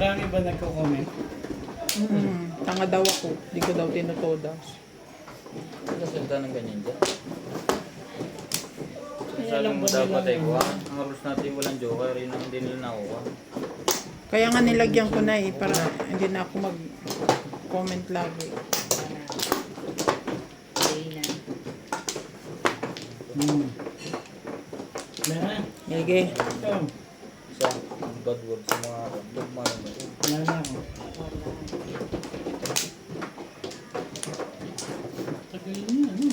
Marami ba nagko-comment? Tanga daw ako. Hindi ko daw tinutodas. Nagsasalita ng ganyan dyan. Kaya Sabi lang mo ba dapat ay nila- kuha. Ang rules natin walang joker. Yun ang hindi nila nakuha. Kaya nga nilagyan ko na eh. Para hindi na ako mag-comment lagi. Meron. Sige. Ito. Isa, bad word sa mga dogma naman. Wala na ako. Tagal niya, ano?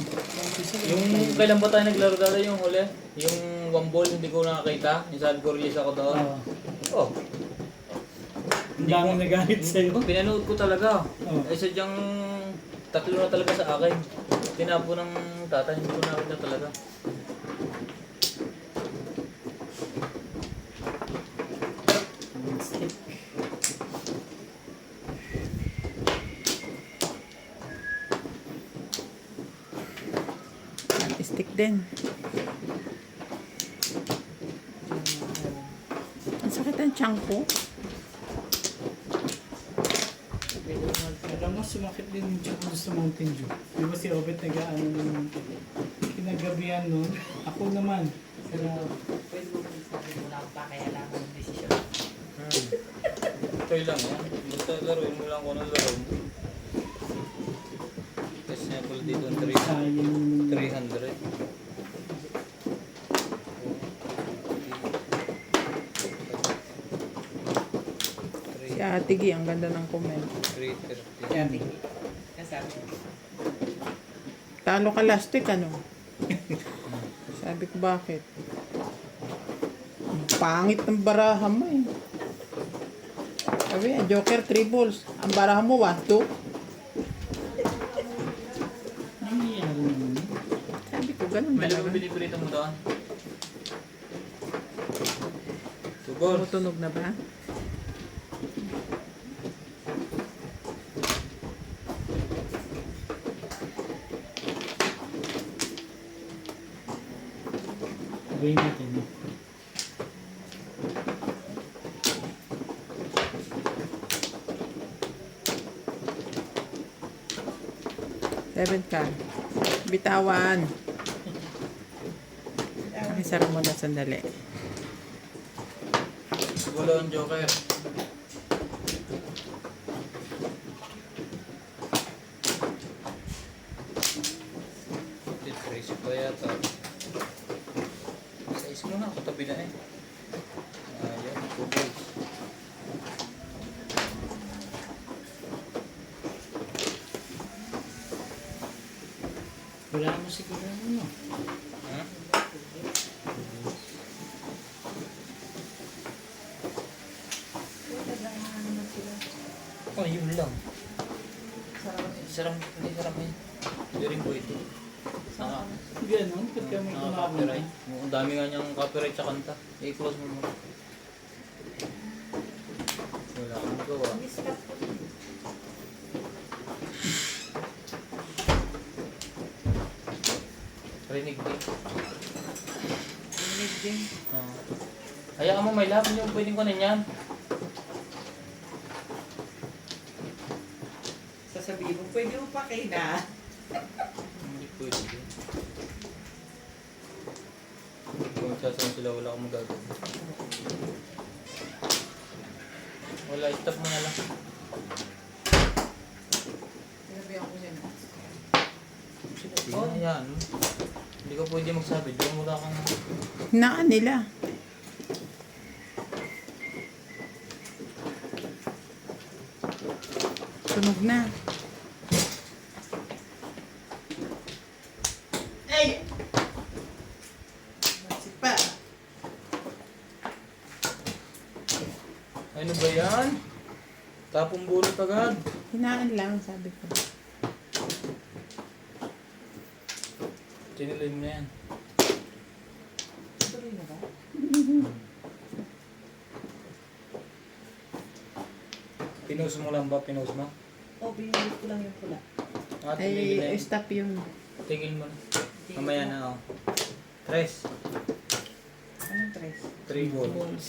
Yung kailan ba tayo naglaro dati yung huli? Yung one ball hindi ko nakakita. Yung sabi ko release ako doon. Oh. Ang dami nagalit sa'yo. Pinanood ko talaga. Oh. Eh sadyang tatlo na talaga sa akin. Tinapo ng tatay, hindi ko nakita talaga. Stick. Stick din. Ang sakit ang tiyan ko. Alam mo, sumakit din yung tiyan ko sa Mountain Dew. Di ba si Obet nag-aano ng kinagabihan nun? Ako naman. Pero, Pwede mo sabi mo lang pa kaya lang ang desisyon. Okay lang yan. Basta laruin mo lang kung anong laro mo. Test niya po dito ang sayang 300. Si Ate Gi, ang ganda ng comment. 330. yan. Kasabi mo. Talo ka last week, ano? Sabi ko, bakit? Ang pangit ng baraha mo eh. Sabi, Joker, 3 balls. Ang baraha mo, 1, 2. Nangyayari naman. Sabi ko, ganun May talaga. lang pinipilitan mo doon. Tugol. Tumutunog na ba? Gawin natin. Seven ka. Bitawan. Pakisara mo na sandali. Gulo ang joker. Crazy pa yata. Size mo na, katabi na eh. Ayan, tugol. Wala mo siguro ano. Ha? Oh, yun lang. Sarap, hindi sarap eh. Hindi rin po ito. Ganun, ba't kami Copyright. Ang dami nga niyang copyright sa kanta. I-close mo muna. Wala kang magawa. Rinig din. Rinig din. Hayaan mo, may lahat yung pwedeng kunin yan. Sasabihin mo, pwede mo pa kayo na. Hindi pwede din. Kung magsasabi sila, wala akong magagawa. Wala, stop mo na lang. Sinabihan ko siya na. Oh, yan. Hindi ka pwede magsabi. Diyan mo lang kang... Hinaan nila. Tunog na. Ay! Masip pa. Ano ba yan? Tapong bulot agad. Hinaan lang, sabi ko. Tinilim na yan. Tuloy na ba? Pinost mo lang ba? Pinost mo? O, binigit ko lang yung pula. Tigil na Ay, yan. stop yun. Tigil mo na. Mamaya na, oh. Tres. Anong tres? 3 balls. Balls.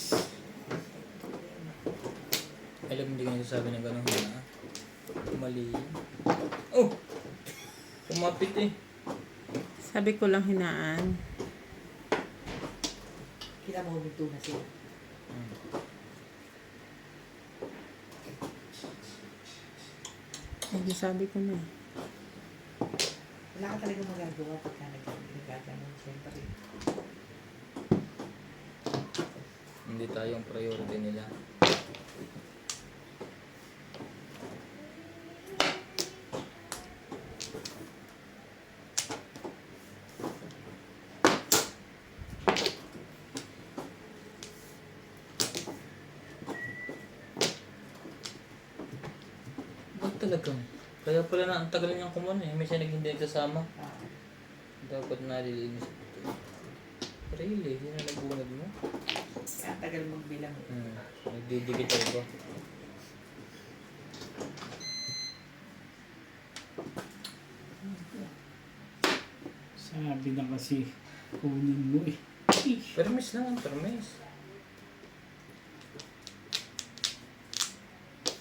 Alam, hindi ka nagsasabi ng gano'n na. Mali. Oh! Kumapit eh. Sabi ko lang hinaan. Kita mo huminto na sila. Hindi sabi ko na. Wala ka talaga magagawa pagka nagkaganon. Siyempre. Hindi tayo ang priority nila. Ba't talagang? Kaya pala na ang tagal niyang kumano eh. May siya hindi nagsasama. Dapat nalilinis ito. Really? Yun ang nagbungad mo? Kaya tagal magbilang. Nagdidikit ako ba? Sabi na kasi, kunin mo eh. Permis lang, permis.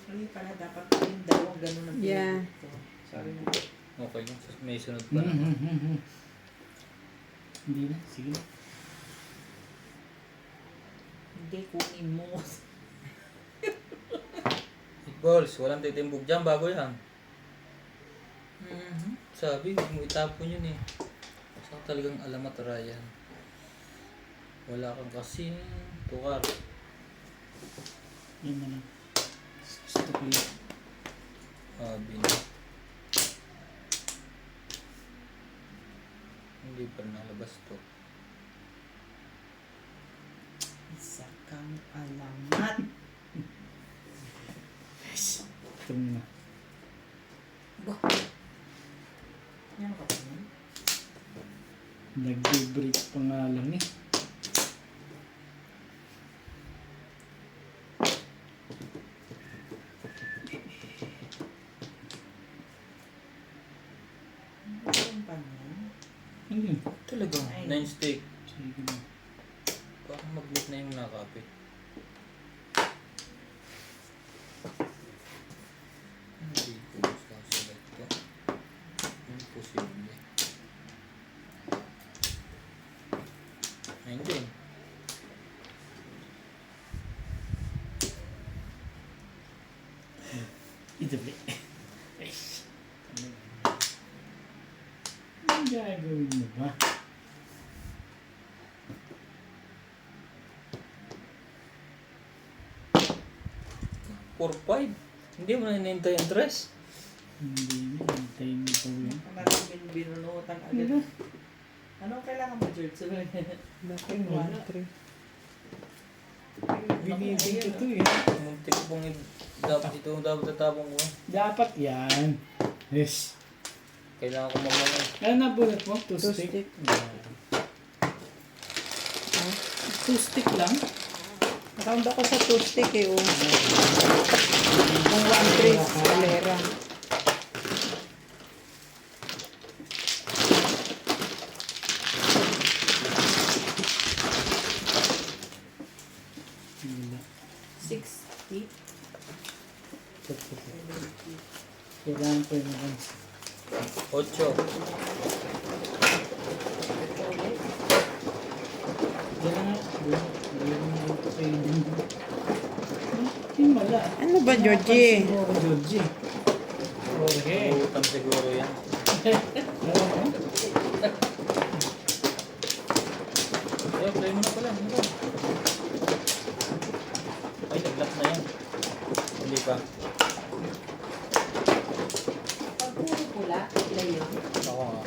Hindi pala dapat yung dalawang ganun ang Yeah. pinili ko. Sorry na. Okay lang, may sunod pa na. Hindi na, sige na. Hindi, kunin mo. Balls, walang titimbog dyan, bago yan. Sabi, hindi mo itapon yun eh. Saka talagang alamat Ryan. Wala kang kasing tukar. Yan na lang. Gusto ko yun. Sabi na. Hindi pa nalabas to. Isa kang alamat. Ito na. Yan ka pa nun? Nag-break pa nga lang eh. Meron pa nun? Ano yun? Talagang Ay. 9 stick. Sige na. Parang maglit na yung nakapit. Hindi ko sasalat to. Imposible. Ayun din. Ito ba? Ang gagawin mo ba? Four, 5. Hindi mo na hinihintay ang dress. Hindi na, hintayin mo pa yun. Maraming binunutan agad. Ano? Anong kailangan mo, George? Sabi niya. Bakit 1-3? Binibig ko to eh. Muntik ko pong dapat ito dapat tatapong ko. Dapat yan. Yes. Kailangan ko mamaya. Ano na bullet mo? Two Two stick? stick. Two stick lang? Round ako sa 2 stick eh. Oh. Kung 1-3, kalera. Wala. 60. Kailangan ko yung mga 8. Diyan na. Diyan na ito kayo din. Yung wala. Ano ba, Georgie? Napansin mo ako, Georgie. Okay. Utang siguro yan. Ayun, play mo na pala. Ano ba? Ay, nag-lock na yan. Hindi pa. Pag puro pula, ilan yun? Ako nga.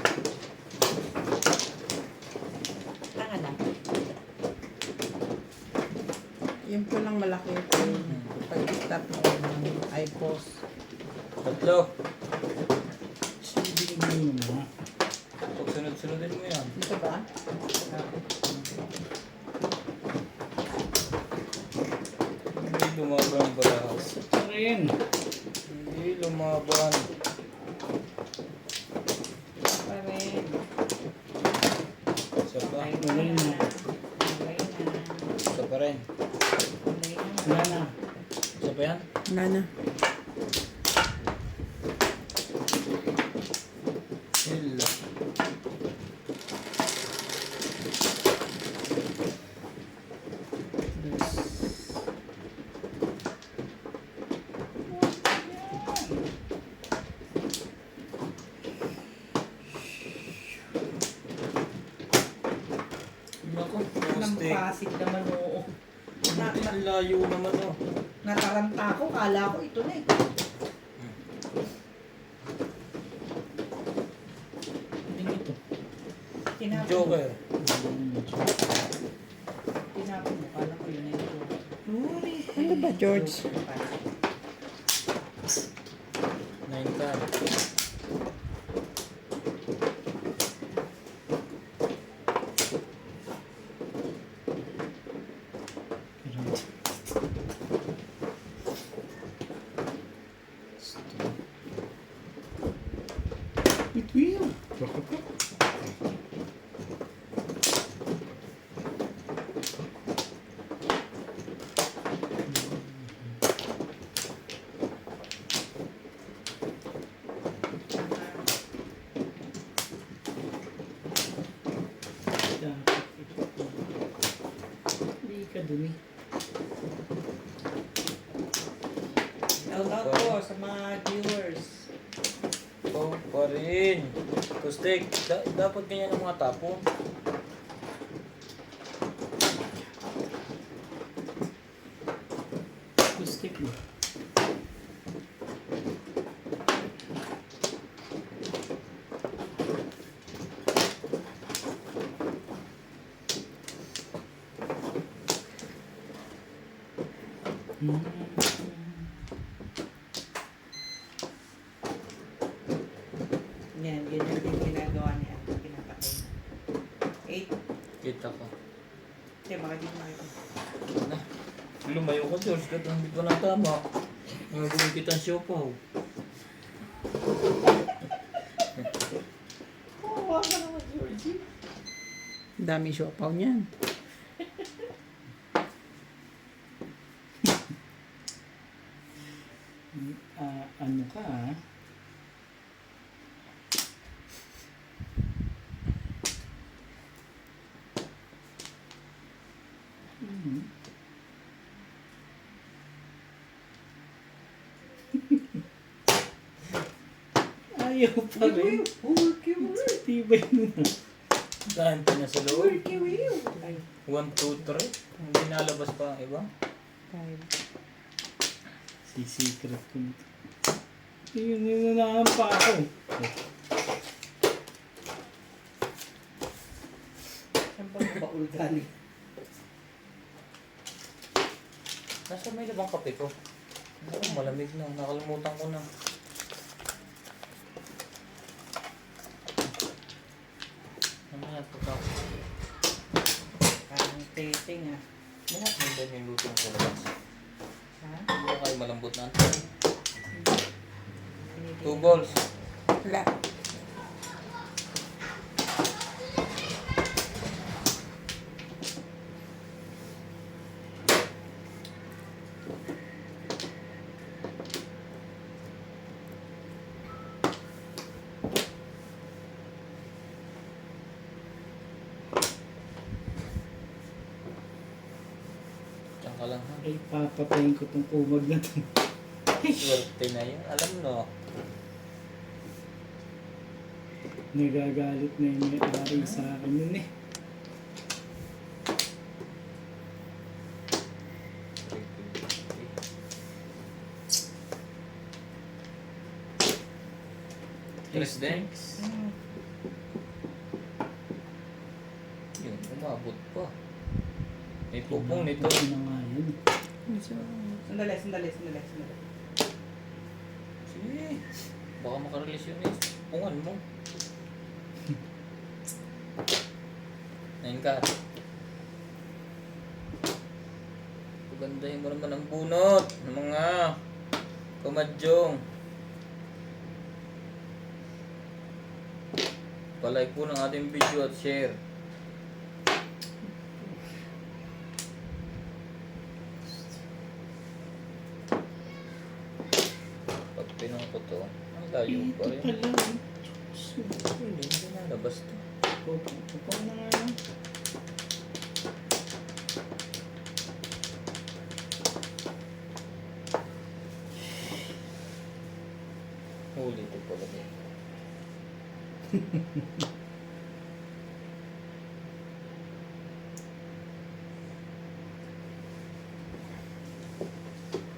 Tanga na. Yung pulang malaki ito. Pag-stop mo ng iPost. 3. Binigay mo na. Pag sunod-sunodin mo yan. Ito ba? Hindi lumaban ang barahas. Ito rin. Hindi lumaban. Pa rin. Isa pa. Wala na. Wala na. Isa pa rin. Wala na. Wala na. Isa pa yan? Wala na. Hello. Naku, Nang Tuesday. Pasig naman, oo. Ang layo naman oh. Nataranta ko, kala ko ito na eh. Hindi ito. Tinapon mo. Joker. Tinapon mo, kala ko yun na ito. Ano ba, George? 9 card. Bituin. Bakit ka? Hindi ka dun eh. Shout out po sa mga viewers. Oh, pa rin. Tustek, dapat ganyan ang mga tapo. Acoustic mo. Yan, ganyan din ginagawa niya. Pinapatay. 8. Kita ko. Kasi baka di makita. Na, lumayo ka, George. Kahit hindi pa na tama. Gagawin kitang siopaw. Oo, ka naman, Georgie. Dami siopaw niyan. Ano ka ah? Mhm. Ayaw pa rin. Tibay mo na. Dahil pa niya sa loob. Ay, 1, 2, 3. Hindi nalabas pa ang iba. 5. Secret ko nito. Yun yung pa ako. saan ba ang baul galing? Nasa may labang kape ko. Ako, malamig na. Nakalimutan ko na. Mamaya po ka. Parang testing ah. Lahat ng dami yung lutong sa labas. Ha? Hindi kayo malambot na. 2 balls. Wala. Diyan ka lang ha. Ay, papatayin ko tong kumag na to. Swerte na yun. Alam no. Nagagalit na yung may-ari sa akin yun eh. Tres din? Hmm. Yun, umabot pa. May pupong nito. Ito na nga yan. Sandali. Sige. Baka makarelease yun eh. Pungan mo. 9 ka. Pagandahin mo naman ang bunot ng mga kamadyong. Palike po ng ating video at share. Pinong ko to. Ang layo pa rin. Pala. Hindi nalabas to. Ikaw na nga lang. Huli ito pala din.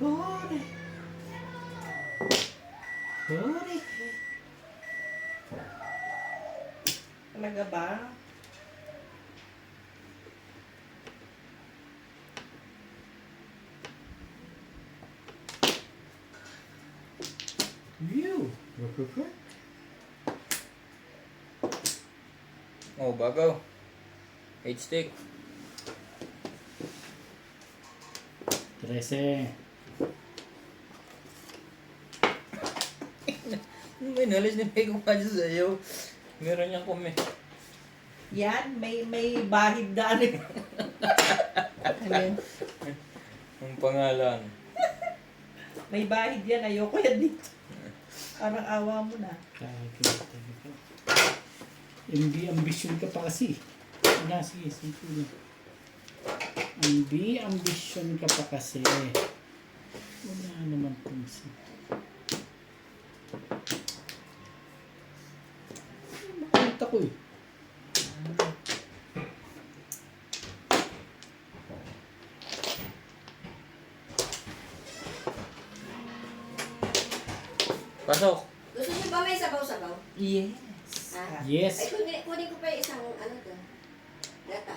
Hore! Hore! Talaga ba? View! Oh, bagaw. 8 stick. 13. May nalis ni May kumadyo sa'yo. Meron niyang kumi. Yan, may bahid na ano. Alin? Ang pangalan. May bahid yan, ayoko yan dito. Parang awa mo na. MB ambition ka pa kasi. Wala, sige, simple na. MB ambition ka pa kasi. Wala naman kung si. Makita ko eh. Pasok. Gusto niyo ba may sabaw-sabaw? Yes. Ha? Yes. Ay, kunin ko pa yung isang ano doon. Data.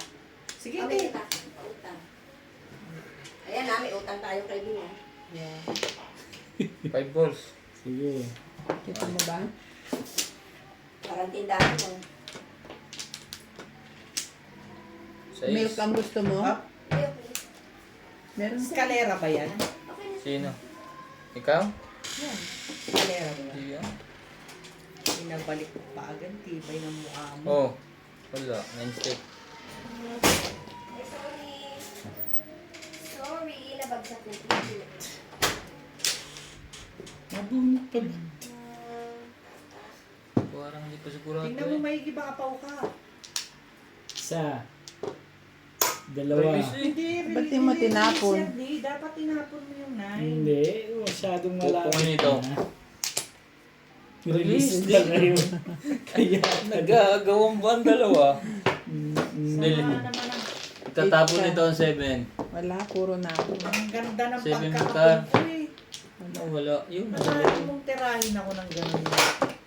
Sige, Oh, okay. may data. Pautang. Ayan na, may utang tayo kay Bina. Yeah. 5 balls. Sige. Kita mo ba? Parang tindahan mo. 6. Milk ang gusto mo? Ah, Okay, okay. Meron ka? Eskalera ba yan? Okay na. Sino? Ikaw? Yan. Eskalera ba yan? Hindi yan. Pinabalik ko pa agad, tibay ng mukha mo. Oh. Wala. 9 stick. Ay, sorry. Sorry, nabagsak na TV. Mabunot pa ba? Parang hindi ko sigurado Tingnan mo, maigi baka pa ka. Isa. Dalawa. Release eh. Hindi, Ba't di mo tinapon? Hindi, dapat tinapon mo yung 9. Hindi. Masyadong malapit. Pupungan nito. na. Release Release na ngayon. Kaya Nagagawang ba ang dalawa? Dili. Sama naman ang... Itatapon nito ang 7. Wala, puro na ako. Ang ganda ng 7 pagkakapon ko eh. Oh, wala. Yun. Masaya mong tirahin ako ng gano'n.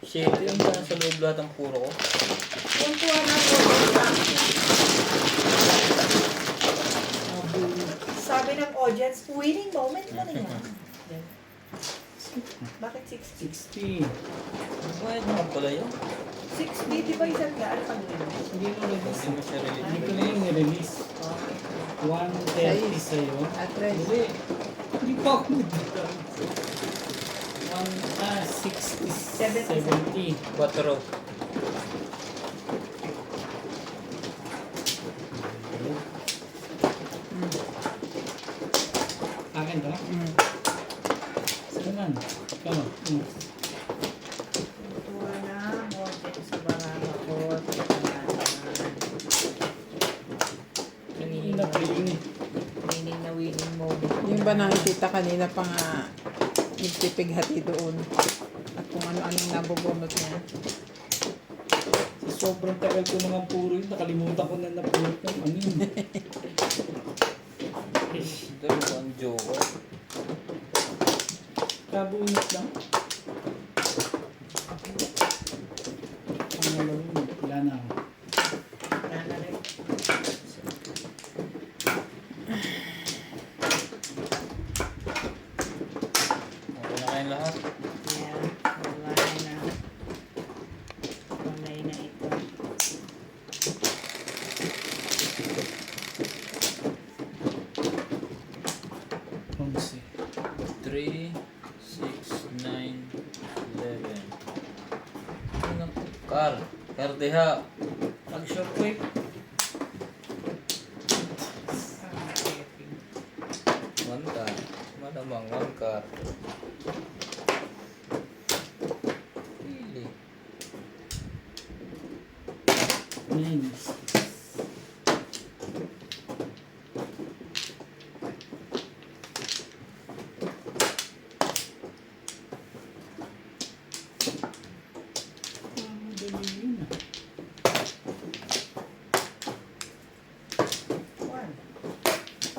Shit. Yung nasa loob lahat ang puro ko. Kuntuhan ako. Sabi ng audience, winning moment mo rin yan. Yan. Bakit 60? 60. Bayad naman pala yun. 60, di ba isang daan pag Hindi mo release. Hindi mo siya Hindi release. ko na yung release. 130 sa'yo. At rest. Hindi. Hindi pa ako dito. 60, 70. 4. Akin ba? Mm. Saan man? Kano? Kuntuhan na, audience sa barama ko. Kanina pa yun eh. Winning na winning moment. Yung ba nakikita kanina pa nga nagpipighati doon. At kung ano-anong nabubunot niya. Sa sobrang tagal ko mga puro yun, nakalimutan ko na napulot ng ano yun. Dalawa ang joker. Kabunot lang. Pangalawa yun, wala na ako. Wala na rin. Okay na kayong lahat. Ayan, wala na. Wala na ito. Onse. 3, 6, 9, 11. Ano? Car. Car deha. Mag-shockwave. One car. Malamang one car.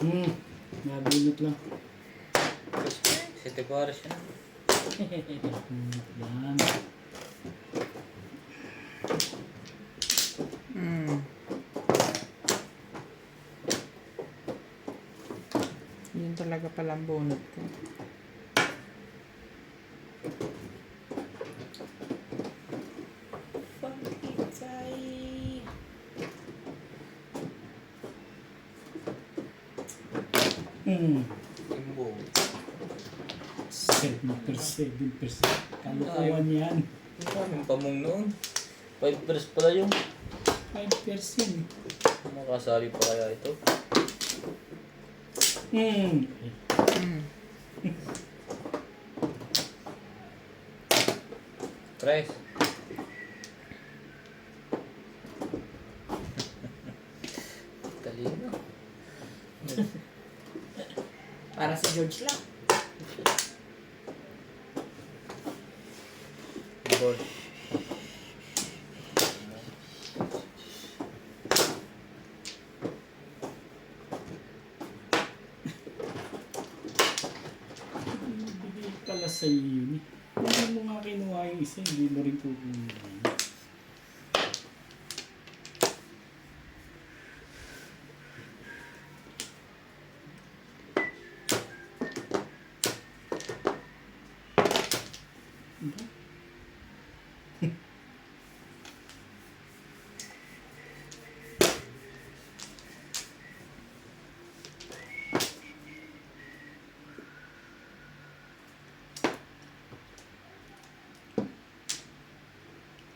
Nabunot lang. Sete Pares yun. Yan. Yun talaga palang bunot ko. Pangkitsay. Imbo. 7%. Kalukuhan yan. Ang daming pamong noon. 5 pers pala yung 5%. makasali pa kaya ito. Tres. Talino. Para si George lang. Ball. Hindi pala sa iyo yun. Hindi mo nga kinuha yung isa, hindi mo rin kukunin.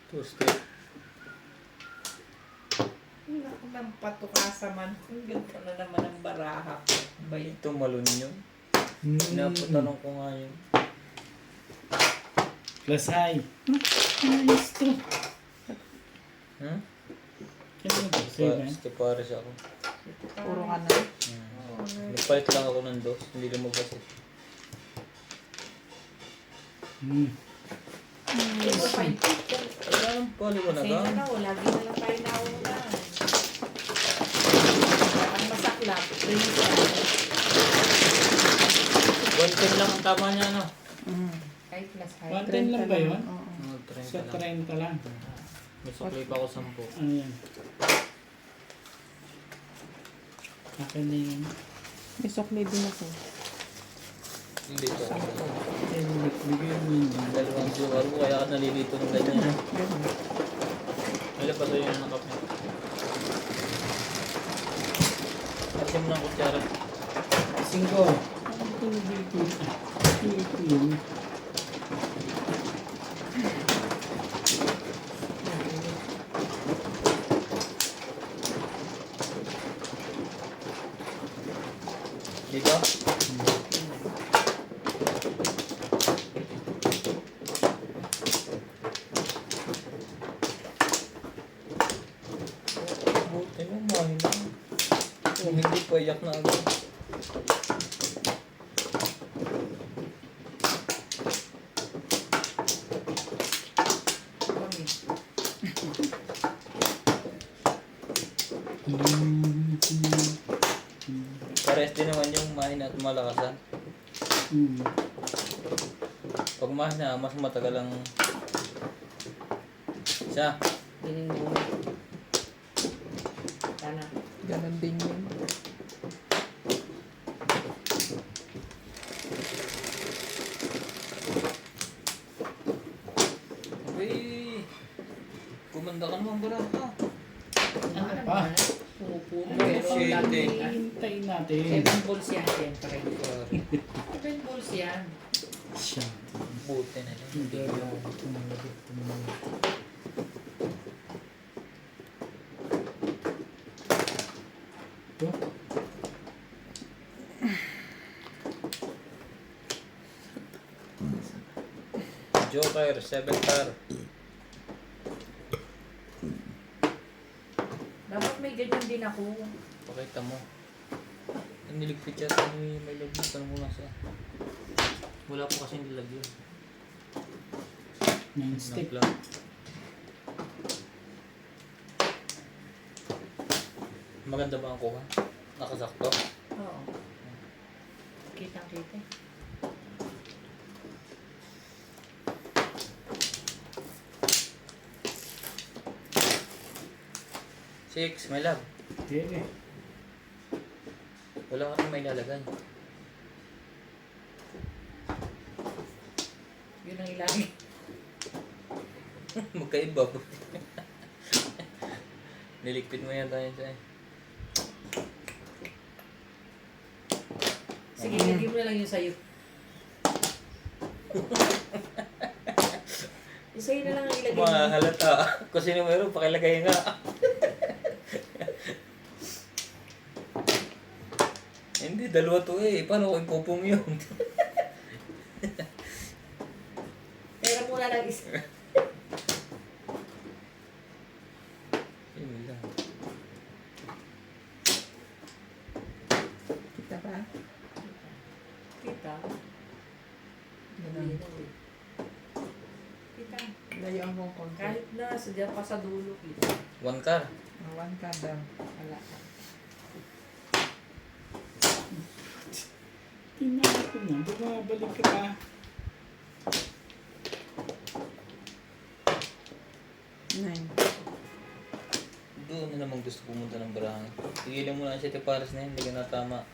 Two step. Naku ng patukasa man. Ang ganda na naman ang baraha. Ba yun? Ito malun yun. Pinapatanong ko nga yun. Plus high. Ayos to. Hmm? Kaya ba? Seven. Sete Pares ako. Puro ka na. Nagpalit lang ako ng dos. Hindi lumabas eh. Ito, 5 feet. Wala nang paliwanagan. Pasensya na, lagi na lang tayo nauna. Ang masaklap. 110 lang ang tama niya, no? Kahit plus 110 lang ba yun? Oo. Sa 30 lang. 30 lang. May suklay pa ako 10. Ano yan? Akin na yun. May sukli din ako. Hindi ko. Bigay mo yun. Dalawang sugar ko, kaya ka nalilito ng ganyan. Ganun. Wala pa sa'yo na nakap niya. Kasi mo ng kutsara. 5. Ano ito dito? Ito yun. Dito? Buti mo, mahina. Kung hindi pa iyak na agad. Pares din naman yung mahina at malakasan. Pag mahina, mas matagal ang isa. Sana. Ganun din yun. Uy! Kumanda ka naman bara ka. Ano pa? Pumupuno. Ano Pero pa lang shit, eh. hintayin natin? 7 balls yan, siyempre. 7 balls yan. Siya. Buti na yun. Hindi lang. Ito? Joker, 7 star. Dapat may ganyan din ako. Pakita mo. Ang niligpit yata ni may lagyan. Tanong mo lang siya. Wala po kasing nilagyan. 9 stick. Naglang. Maganda ba ang kuha? Nakasakto? Oo. Kitang-kita. Six, my love. Hindi eh. Wala ka rin may lalagay. Yun ang ilagay. Magkaiba po. Niligpit mo yan tayo siya. Sige, lagay mo na lang yun sa'yo. Yung sa'yo na lang ang ilagay mo. Mahalata. Kung sino meron, pakilagay nga. Hindi, dalawa to eh. Paano ko ipupong yun? Pero muna lang isa. Yun lang. Kita ba? Kita. Ganun. Kita. Layo ang kong konti. Kahit na, sadya pa sa dulo. Kita. One car. One ka daw. Wala ka. Tingnan ko na. Bumabalik ka pa. Nine. Doon na namang gusto pumunta ng barahan. Tigilan mo na ang 7 pares na yun. Hindi ka natama.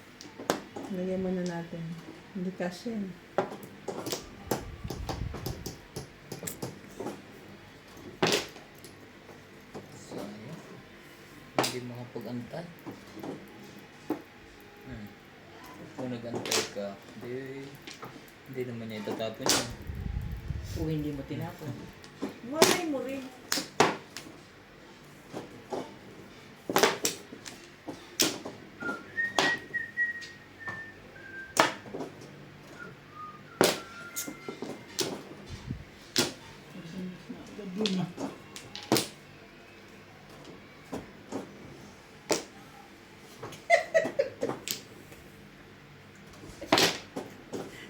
Lagyan muna natin. Hindi kasi. Sayang. Hindi makapag-antay. Kung nag-antay ka, hindi naman niya itatapon yun. Kung hindi mo tinapon. Malay mo rin. Doon na.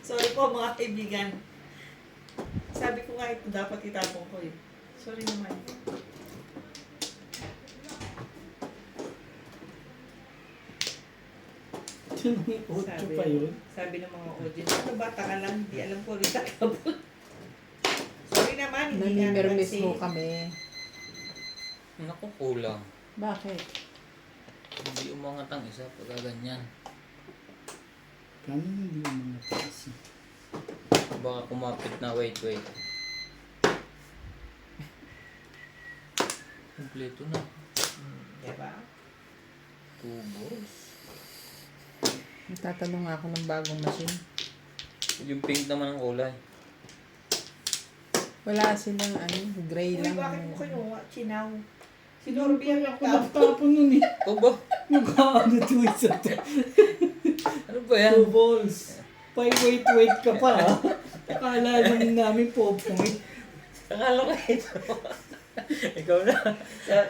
Sorry po mga kaibigan. Sabi ko nga ito dapat itapon ko eh. Sorry naman. Tinong 8 pa yun. Sabi ng mga audience, ano ba, taka lang, hindi alam ko rin tatapon. Sorry naman, hindi nga Namimirmis napansin. mo kami. Naku, kulang. Bakit? Hindi umangat ang isa pagka ganyan. Paano hindi yung mga taas? Baka kumapit na, wait. Kompleto na. Diba? 2 balls. Nagtatanong ako ng bagong machine. Yung pink naman ang kulay. Wala silang gray Uy, lang. bakit mo kinuha? Chinaw. Si Norby ang Ako nagtapon. nagtapon nun eh. O ba? Magkakaano to isa to. Ano ba yan? 2 balls. Wait ka pa ha. Akala naman namin popong eh. Akala ko ito. Ikaw na.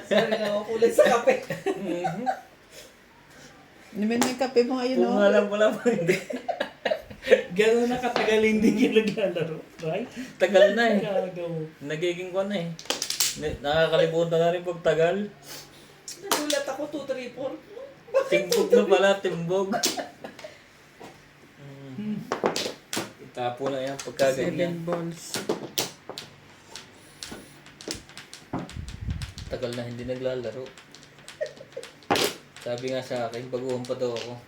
Sorry na ako kulay sa kape. Naman yung kape mo ngayon, Kung oh. alam mo lang hindi. Gano'n na katagal hindi ka naglalaro. Right? Tagal na eh. Gagaw. Nagiging ko na eh. Nakakalimutan na rin pag tagal. Nagulat ako, 2, 3, 4. Timbog na pala, timbog. Itapo na yan pagka 7 ganyan. balls. Tagal na hindi naglalaro. Sabi nga sa akin, baguhan pa daw ako.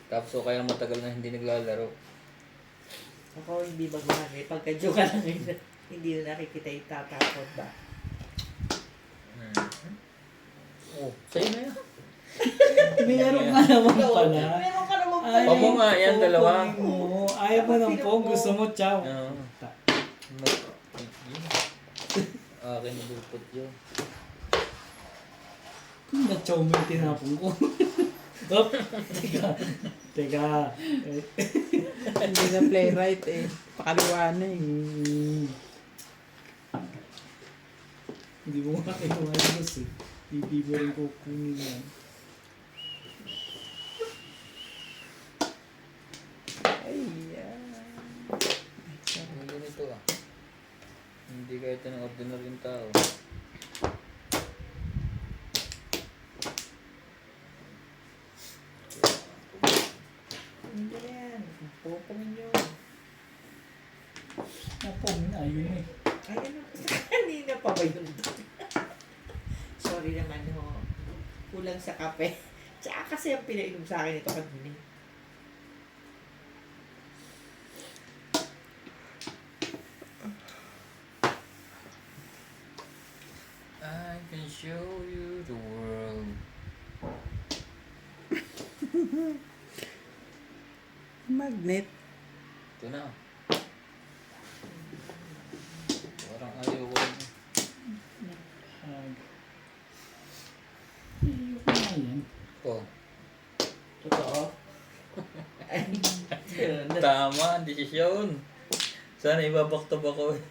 Tapos o kaya matagal na hindi naglalaro. Ako hindi baguhan eh. Pagka-joke ka lang eh. Hindi na nakikita yung tatapon ba? Oh, sa'yo na yan. Meron ka naman pala. Meron ka naman pala. Ayaw Pamo nga yan, dalawa. mo. Ayaw mo ng po. Gusto mo, chow. Oo. Akin na dupot yun. Kung na-chow mo yung tinapon ko. Hop! Teka. Hindi na playwright eh. Pakaliwa na eh. Hindi mo nga kinuha yung gusto eh. Hindi mo rin kukunin yan. Ay, Ang ganito ah. Hindi kahit ng ordinaryong tao. Napon na, yun eh. Ayan na. Kanina pa ba yun? Sorry naman ho. Kulang sa kape. Tsaka kasi ang pinainom sa akin ito kanina. I can show you the world. Magnet. Ito na. Parang ayaw ko rin. Ayoko na yan. Oh. Totoo? Ay, yun. Tama, desisyon. Sana ibabaktab ako eh.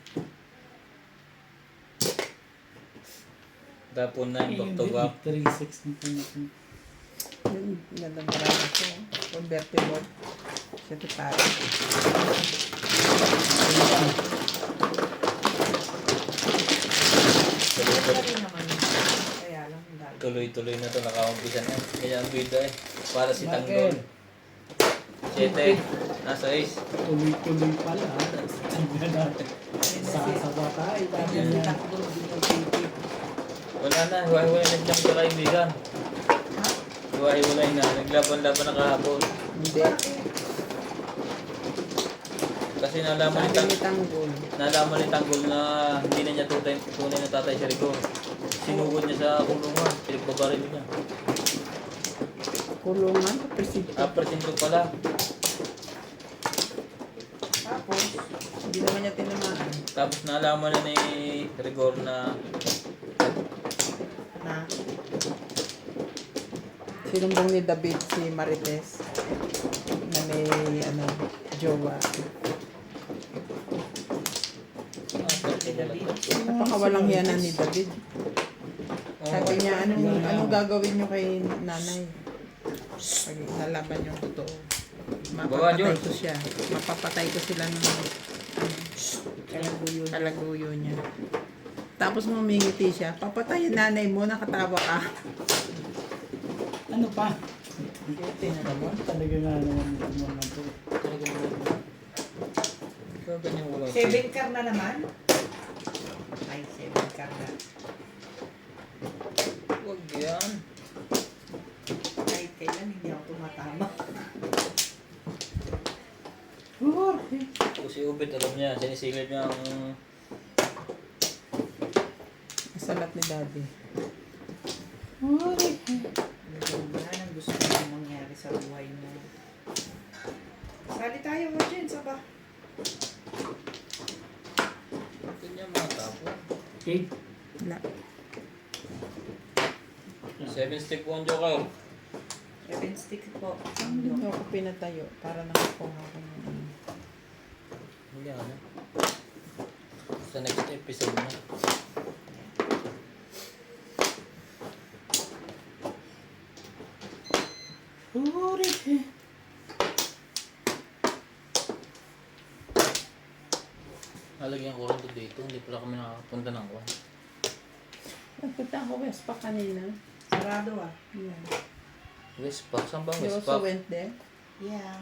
Tapon na yung back-to-back. 3-6 na po natin. Yun, ganda marami ko. Convertible. Siya ito para. Wala rin naman. Kaya lang, ang dami. Tuloy-tuloy na ito, nakaumpisa na. Kaya ang bida eh. Para si Bakit? Tanggol. 7. Nasa ace. Tuloy-tuloy pala. Tingnan natin. Sasaba tayo. Dami Ayun, yan. takbo din yung titi. Wala na, hiwa-hiwalay na dyan sa kaibigan. Ha? Hiwa-hiwalay na, naglaban-laban na kahapon. Hindi. Kasi nalaman Sabi ni Tanggol. ni Tanggol na hindi na niya tunay na tatay si Rico. Sinugod niya sa kulungan, pinagbabaril niya. Kulungan. Presinto. Presinto pala. Tapos, Hindi naman niya tinamaan. Tapos nalaman na ni Rigor na na, Sinumbong ni David si Marites na may jowa. si David. Napakawalang hiyanan ni David. Sabi niya, anong gagawin niyo kay nanay? Pag nalaban yung totoo. Bawa, Mapapatay George. ko siya. Mapapatay ko sila ng Kalaguyo. kalaguyo niya. Tapos mamingiti siya. Papatayin nanay mo, nakatawa ka. Ano pa? Buti na naman. Talaga nga naman ito mga to. Ikaw ganyan wala. 7 car na naman? Ay, 7 car na. Huwag yan. Kahit kailan hindi ako tumatama. Kung si Ubit, alam niya, sinisilip niya ang Salat ni Daddy. Ano ba ang gusto mo mangyari sa buhay mo? Sali tayo mo dyan, saba. ganyan mga tapo. Okay. Wala. 7 stick 1 joker. 7 stick po. Hindi mo ako pinatayo para nakakuha ko ng Hindi ano. Sa next episode na. Nalagyan ko rin ito dito. Hindi pala kami nakakapunta ng kuwan. Nagpunta ako West pa kanina. Sarado ah. Yeah. Westpac? Saan ba You also Westpac? went there? Yeah.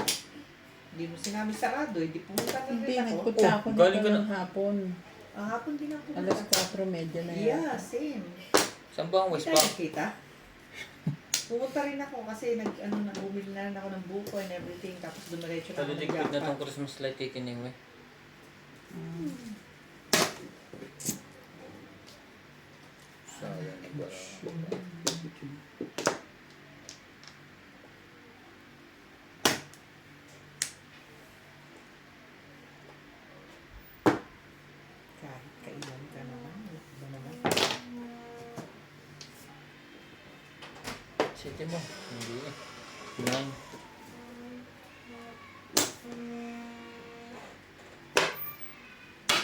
Hindi mo sinabi sarado, hindi pumunta na Hindi, rin ako. nagpunta ako galing dito ka ng hapon. Ang hapon din ako Alas pumunta. 4:30 na Yeah, same. Saan ba ang Hindi tayo Westpac? nakita. Pumunta rin ako kasi bumili na rin ako ng buko and everything. Tapos dumiretso na ako ng Taliligpit na jackpot. tong Christmas light kay Kiningwe. Sayang ba? Kahit kailan ka naman. Ano naman. City mo. Hindi eh. 9.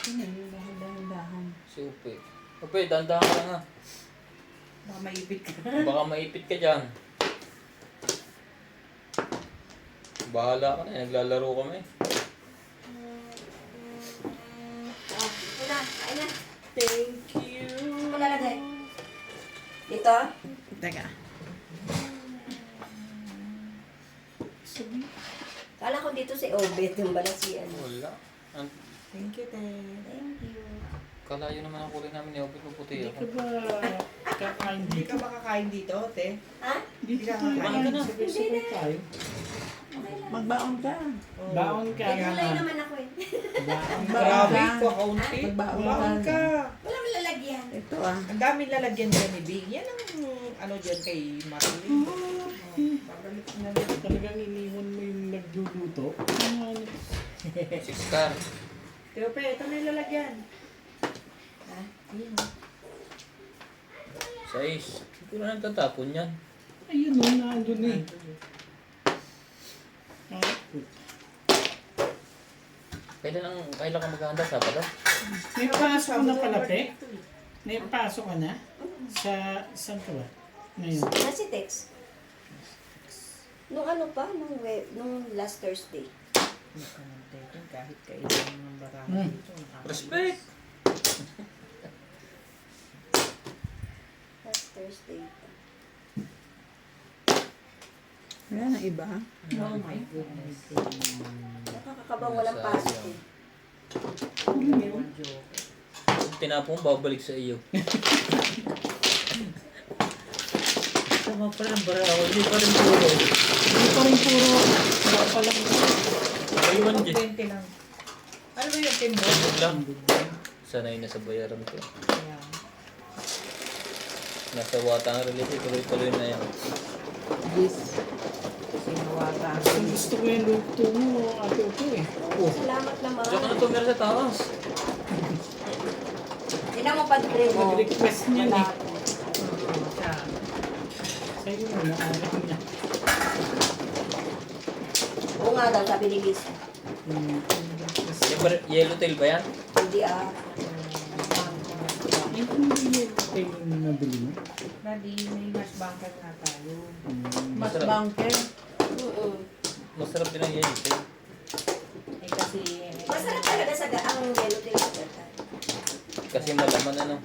Dahan-dahan. Si Upe. Upe, dandahan ka nga. Baka maipit ka. Baka maipit ka dyan. Bahala ka na eh. Naglalaro kami. Oh, wala. Ayun na. Thank you. Ano ko lalagay? Dito? Teka. Kala ko dito si Obet, yung bala si ano. Wala. Thank you, te. Thank you. Kalayo naman ang kulay namin ni Obit ko puti Hindi ako. ka ba kakain Hindi dito? ka makakain dito, te? Ha? Dito Hindi ka tayo kakain. kain. Sabay-sabay tayo. Magbaon ka. Oh. Baon ka May nga. gulay naman ako eh. Baon ka. Grabe, kakaunti. Magbaon Baon ka. ka. Walang lalagyan. Ito ah. Ang daming lalagyan dyan ni Big. Yan ang ano dyan kay Marilyn. Babalik na dyan. Talagang iniwan mo yung nagluluto. Ano? 6 car. Teo, pe, ito na yung lalagyan. Ha? Ayun. 6. Hindi ko na nagtatapon yan. Ayun o, nandun eh. Kailan ka maghahanda? Sabado? May pasok ka na pala, Pe? May pasok ka na? Saan ka ba? Ngayon. Nasi text. Nung ano pa? Nung last Thursday. Hindi ka nang teken kahit kailan ng barahan Hmm. dito. Respect! Last Thursday. Wala na iba. Oh my goodness. Nakakakabang walang pasok eh. Ewan joke. Kung tinapon, babalik sa iyo. Tama pala ang baraho. Hindi pa rin puro. Hindi pa rin puro. Baka pa lang. Aywan dyan. 20 lang. Ano ba yung timbo? Huwag lang. Sanay na sa bayaran ko. Ayan. Nasa wata ang relate. Tuloy-tuloy na yan. Yes. Sinuwata. Gusto ko yung luto mo, ate Upo eh. Salamat naman. Diyan ka na tumira sa taas. Tignan mo pag-pray mo. Nag-request niya eh. Siya. Sa'yo mo na araw niya. Oo nga daw, sabi ni Liz. Yellow tail ba yan? Hindi ah. Ay, kung hindi yung tayo yung nabili mo. Daddy, may mas bangkag na tayo. Mas Masarap. bunker. Masarap din ang yellow tail. Eh kasi... Masarap talaga sa ang yellow tail. Kasi malaman ano.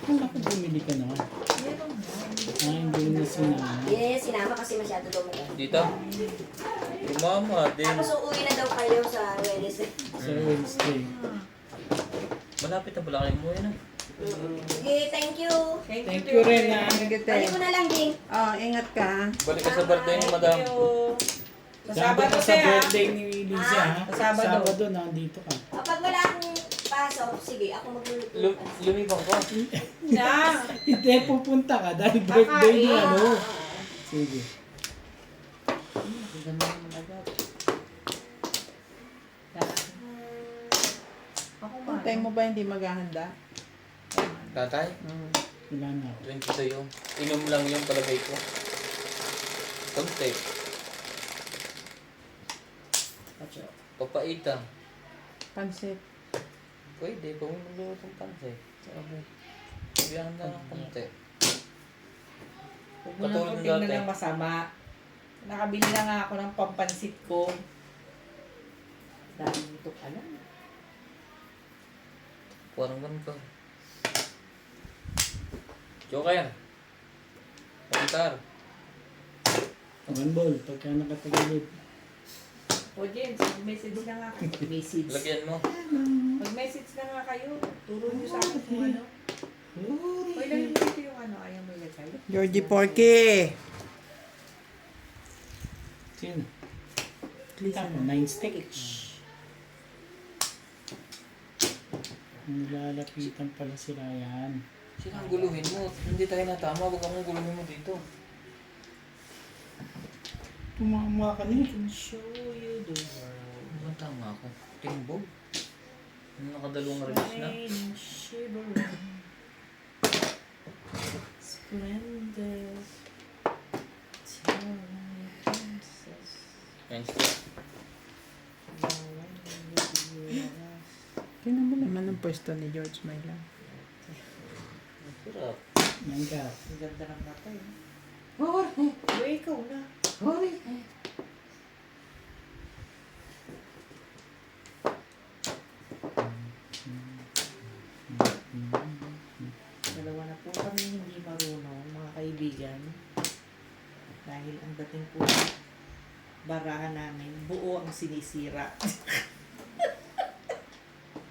Kung ako bumili ka naman. Meron na. Ay, hindi na sinama. Hindi na yan sinama kasi masyado daw mula. Dito? Umama din. Tapos uuwi na daw kayo sa Wednesday. Sa Wednesday. Malapit na pala kayo mo yan. Sige, thank you. Thank you rin ah. Balik ko na lang, Ding. Oh, ingat ka. Balik ka sa birthday ni madam. Sa Sabi Sabado ko sa siya. birthday ni Lisa ha. Sa Sabado. Sabado nandito ka. Kapag wala akong pasok, sige, ako magluluto. Lumibang ko. Na. Hindi, pupunta ka dahil birthday ni Kakain. ano. Sige. Ako Antay mo ba hindi maghahanda? Tatay, Wala na ako. 22 yun. Inom lang yung palagay ko. Konti. Papaita. Pansit. Pwede, kung magluluto ng pansit. Sabi. Sabihan na ng konti. Huwag mo nang Katulad ng kunting na dati. lang masama. Nakabili na nga ako ng pampansit ko. Dahil ito ka lang. Parang ganun ka. Joker. Pantar. One ball, pagka nakatagilid. O James, mag-message na nga kayo. Message. Lagyan mo. Mag-message na nga kayo. Turo nyo sa akin kung ano. May lang dito yung ano, ayaw mo ilagay. Georgie Porky. Sino? Lisa Tapo, na. 9 stick. Nilalapitan pala si Ryan. Sino ang guluhin mo? Hindi tayo natama. Huwag kang guluhin mo dito. Tumama ka na eh. Can show you the world. Ano bang tama ako? Timbog? Ano nakadalawang release na? Shining, shivering. Splendid. Tiny princess. Yan siya. Tingnan mo naman ang pwesto ni George Mylan. Sarap. Yan ka. Ang ganda ng mata eh. Uy, ikaw na. Dalawa na po kami hindi marunong, mga kaibigan. Dahil ang dating po barahan namin, buo ang sinisira.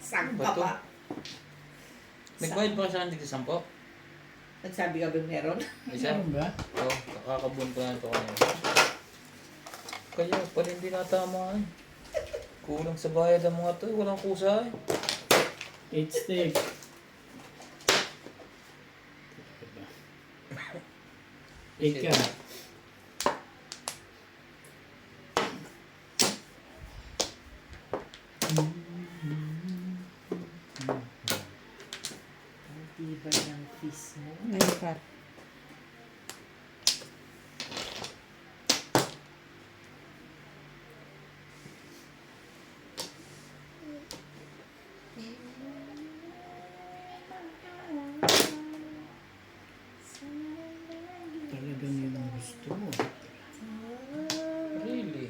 Saan Ano ka ba to? pa? Nagbayad ba ka sa akin sa 10? Nagsabi ka ba meron? Isa? Meron ba? Oo, kakabun ko na ito kanina. Kaya pala hindi natama eh. Kulang sa bayad ang mga to, walang kusa eh. 8 stick. Eight ka. Ang tibay ng fish mo. Ngayon ka. Talagang yun ang gusto mo. Really?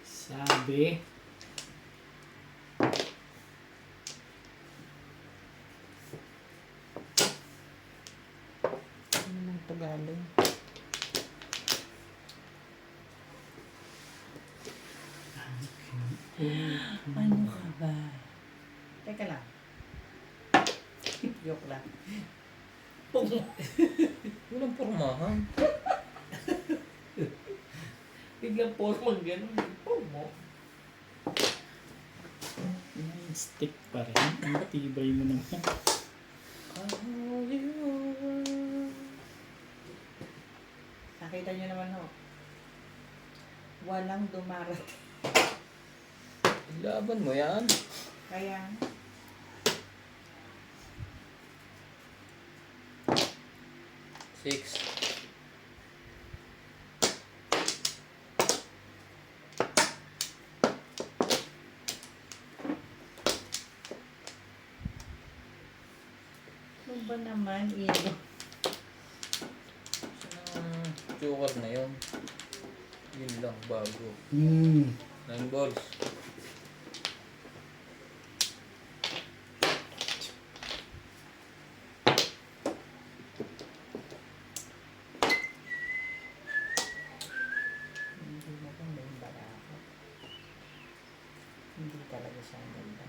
Sabi. Ano nang Tagalog? Ano ka ba? Teka lang. Joke lang. Pum. Walang pormahan. Biglang pormang gano'n. Pum mo. 9 stick pa rin. Ang tibay mo naman. Nakita niyo naman ho. Walang dumarating. Laban mo yan. Kaya, Six. ano ba naman, Ino? Ang joker na yun. Yun lang bago. 9 balls. Hindi mo kung may barako. Hindi talaga siya ang ganda.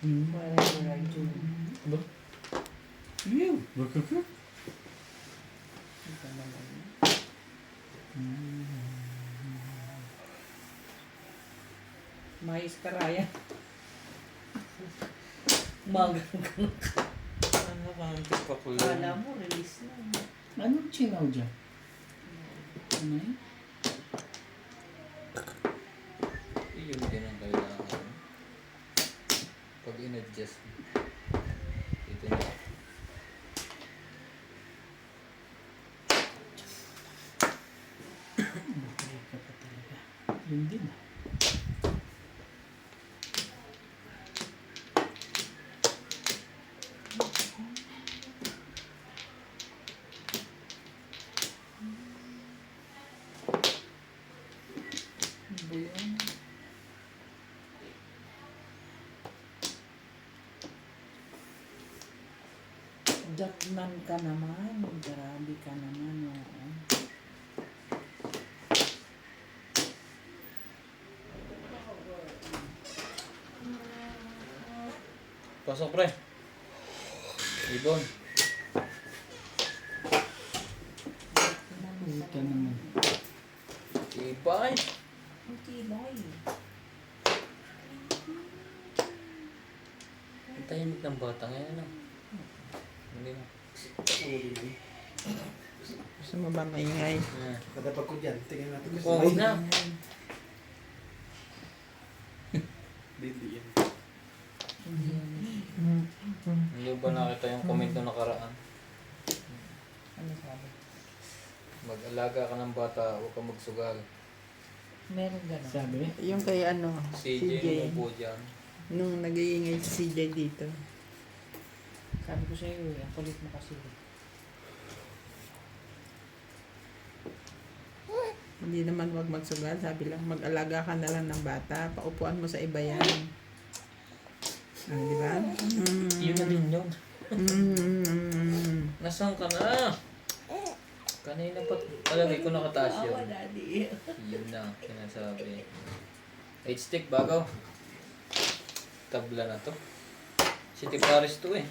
Whatever I do. Ba? Ew. Ito naman. Mais karaya. Mag. Ano ka ang tikpakul Kala mo, release na. Anong chinaw dyan? Ano yun? Yun din ang kailangan. Pag in-adjust mo. Ito na. Bakit ka pa talaga? Yun din ah. Ano ba yun? Datnan ka naman. Grabe ka naman. Oo. Pasok pre. Ibon. Puta naman. Ibay. Ang tibay. Ang tahimik ng bata ngayon ah. Hindi na. Gusto mo ba maingay? Ah. Kadapag ko dyan, tingnan natin Oh, huwag na. Hindi yan. Hindi ba nakita yung comment na nakaraan? Ano sabi? Mag-alaga ka ng bata, huwag kang magsugal. Meron gano'n. Sabi? Yung kay ano, CJ CJ. mo po dyan. Nung nag-iingay si CJ dito. Sabi ko sa'yo, ang kulit mo kasi. Hindi naman wag magsugal. Sabi lang, mag-alaga ka na lang ng bata. Paupuan mo sa iba yan. Ah, di ba? Yun na din yun. Mm. Nasaan ka na? Kanina pa palagay ko nakataas yun. Awa, daddy. Yun na, sinasabi. 8 stick, bago. Tabla na to. City Paris to eh.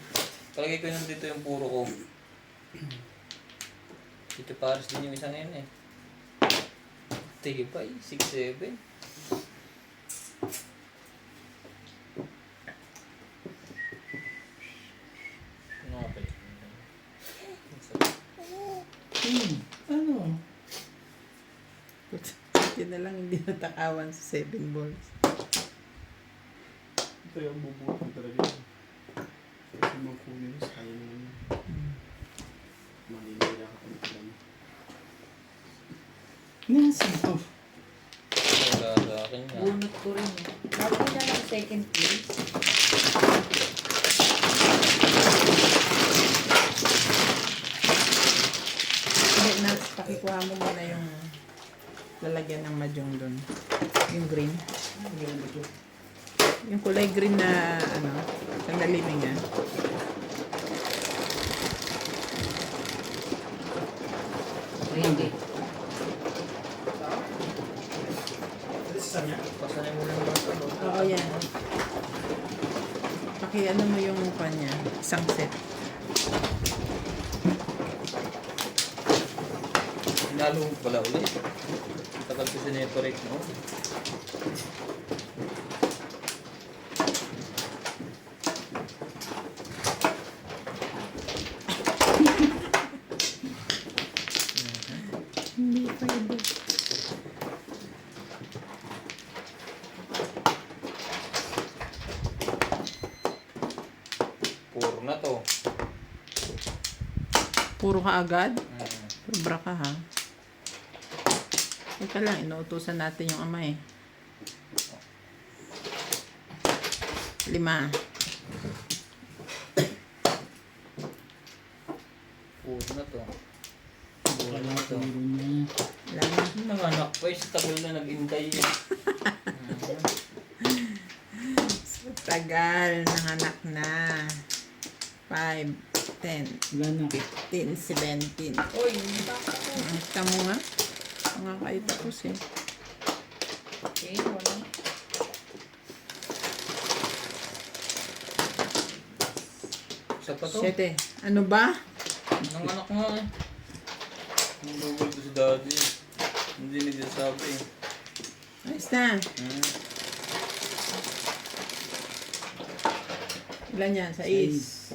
Palagay ko yun dito yung puro ko. City Paris din yung isang yun eh. Tigipay, 6-7. Ano nga pala? Ano? Yun na lang hindi natakawan sa 7 balls. Ito yung bubutin talaga yun. Kasi magkunin mo, sayang naman. Malinila ka pa lang. Nasa ko. Wala sa akin nga. Bunot ko rin eh. Bakit na lang second place? Hindi, Nats, pakikuha mo muna yung lalagyan ng mahjong doon. Yung green. Yung kulay green na ano, sandali mo yan. Hindi. Pasanay mo lang mga ano. Oo, yan. Ano mo yung kanya, isang set. Hinalo mo pala ulit. Tagal ko sineparate mo. Hindi pwede. Puro na to. Puro ka agad? Mm. Sobra ka ha. Teka lang, inuutusan natin yung ama eh. 5. Puro na to. Wala ko niya. Wala na. Nanganak pa eh. Sa tagal na nag-intay eh. So, tagal, nanganak na. 5, 10, Wala na. 15, 17. Uy, hindi ba ako? Kita mo nga. Mga kayo tapos eh. Okay, wala. Isa pa to. 7. Ano ba? Nanganak nga eh. Ang double to si daddy. Hindi nagsasabi eh. Ayos na. Ilan yan? 6.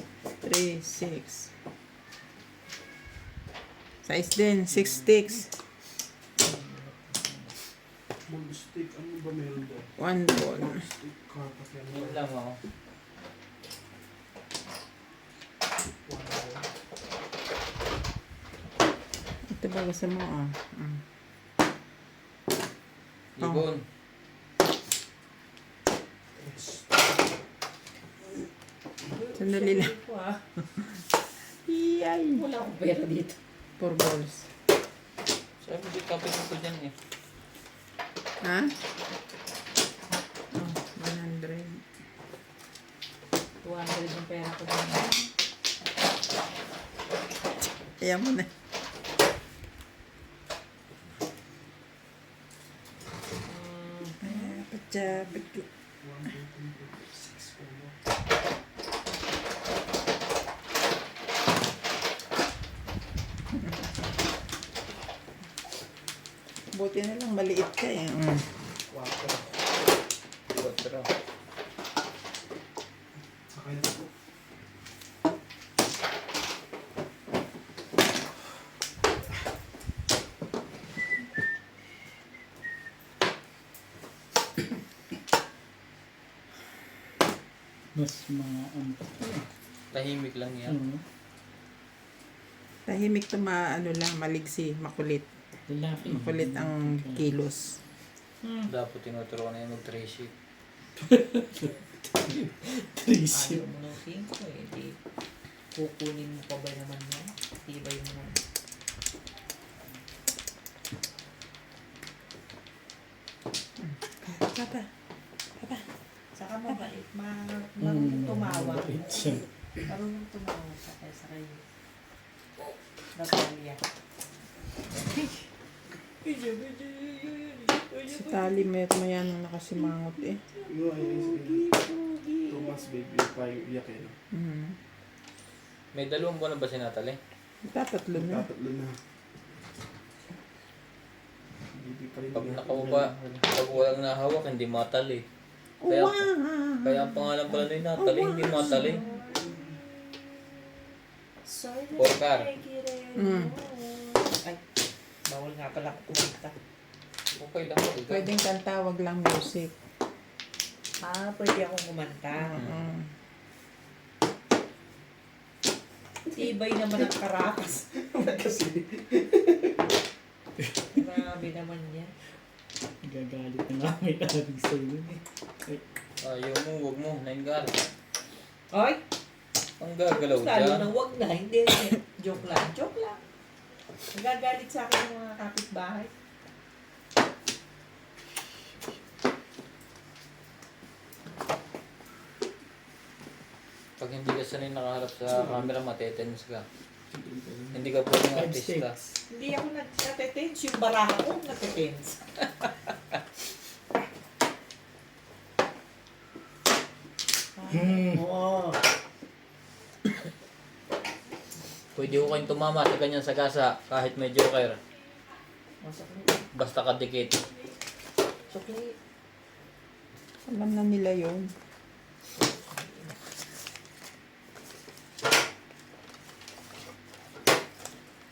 3, 6. Size din. 6 sticks. Ball stick, ano ba meron doon? 1 ball. Stick, carpet yan. Yun lang ako. Ito ba gusto mo? Oh. Ibon. Sandali lang. Ito ah. Iyay. Wala akong pera dito. 4 balls. Sabi di kapit ko dyan eh. Ha? Oh, 100. 200 yung pera ko dito. Kaya mo na. Pacapit ko. 1, 2, 3, 4, 6, 4. Buti na lang maliit ka eh. Quatro. Sakay na po. Mas mga ano pa to eh. Tahimik lang yan. Ano? Tahimik to ano lang, maligsi, makulit. Lalaki. Makulit ang kilos. Dapat tinuturo ko na yung mag-trace sheet. Tracy. Ayaw mo ng 5 eh. Di Kukunin mo pa ba naman yan? Tibay mo naman. Papa. Saka mabait. Marunong tumawa. mabait siya. Marunong tumawa sa kayo. Natalia. Si Tali maya nang nakasimangot eh. Yung Thomas baby, parang iyak eh. No? Mhm. May 2 buwan na ba si Natalie? Tatatlo na. Tatatlo na. Baby pa rin. Pag nakauba, pag walang nahawak, hindi matali. Kaya ang pangalan pala ni Natalie, hindi matali. Porcar. Mm. Ay, bawal nga pala ako kumanta. Okay lang. Okay. Pwedeng kanta, wag lang music. Pwede akong kumanta. Mm. Tibay naman ang karakas. Kasi. Grabe naman yan. Gagalit na namin natin sa inyo. Ayaw mo, huwag mo. Naingar. Ay, Ang gagalaw lalo dyan. na wag na. Hindi. Joke lang. Joke lang. Nagagalit sa akin yung mga kapitbahay. Pag hindi ka sanay nakaharap sa camera, matetense ka. Hindi ka pwedeng 5 artista. sticks. Hindi ako natetense. Yung baraha ko natetense. Oo. Pwede ko kayong tumama sa ganyan sa gasa kahit may joker. Masakit. Basta kadikit. Sukli. Alam na nila yun.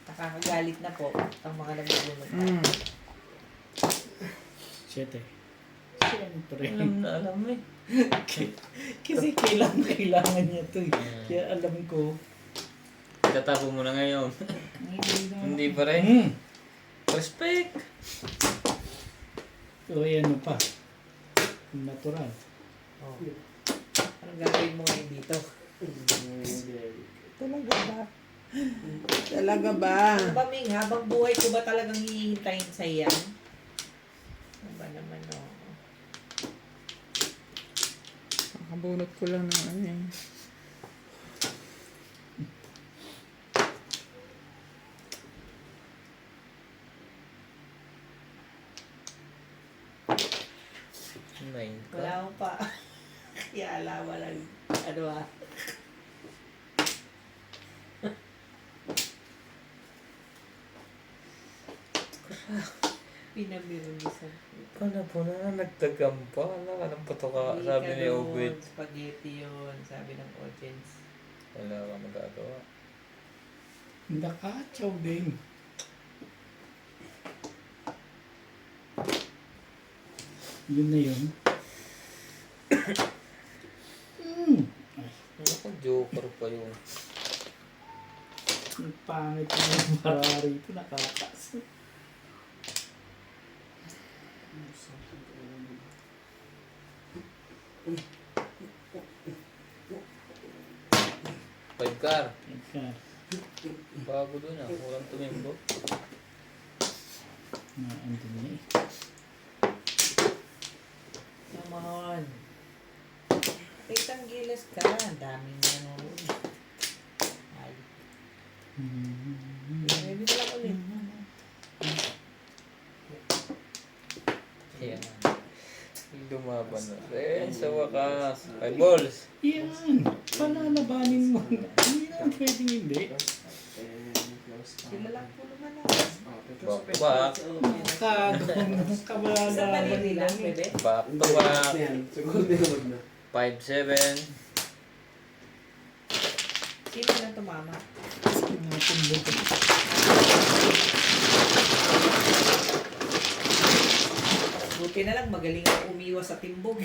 Nakakagalit na po ang mga nagbubunod. Mm. 7. Siyempre. Alam mo eh. Kasi kailangan niya to eh. Kaya alam ko. Tatapo mo na ngayon. Hindi pa rin. Hmm. Respect! So, ano pa. Natural. Oh. Anong gagawin mo ngayon dito? Talaga ba? Talaga ba? Ano ba, Ming? Habang buhay ko ba talagang hihintayin sa iyan? Ano ba naman, oh? Nakabunot ko lang ng ano eh. Nine ka. Wala ko pa. Kaya alam, walang, ano ah. Pinabirunisan. Paano po na nagtagampa? Wala ka ng patoka, sabi ni Obed. Spaghetti yun, sabi ng audience. Wala ka magagawa. Nakachaw din. Yun na yun. Ay, Ako, joker pa yun. ang pangit yung marari ito. Nakakaas. Five car. Teka. Bago dun ah. Walang tumimbo. Andun niya eh. Come on. Itang gilas ka. Ang daming nanonood. Ay. Maybe na lang ulit. Ayan. Lumaban na rin sa wakas. 5 balls. Yan. Palalabanin mo. Hindi naman pwedeng hindi. Sila lang po naman Back. Kagong Sa kabalalaban daliri lang, bebe. Back to back. Siguro din na. 5-7. Sino lang tumama? Mga tumbog. Buti na lang, magaling ako umiwas sa timbog.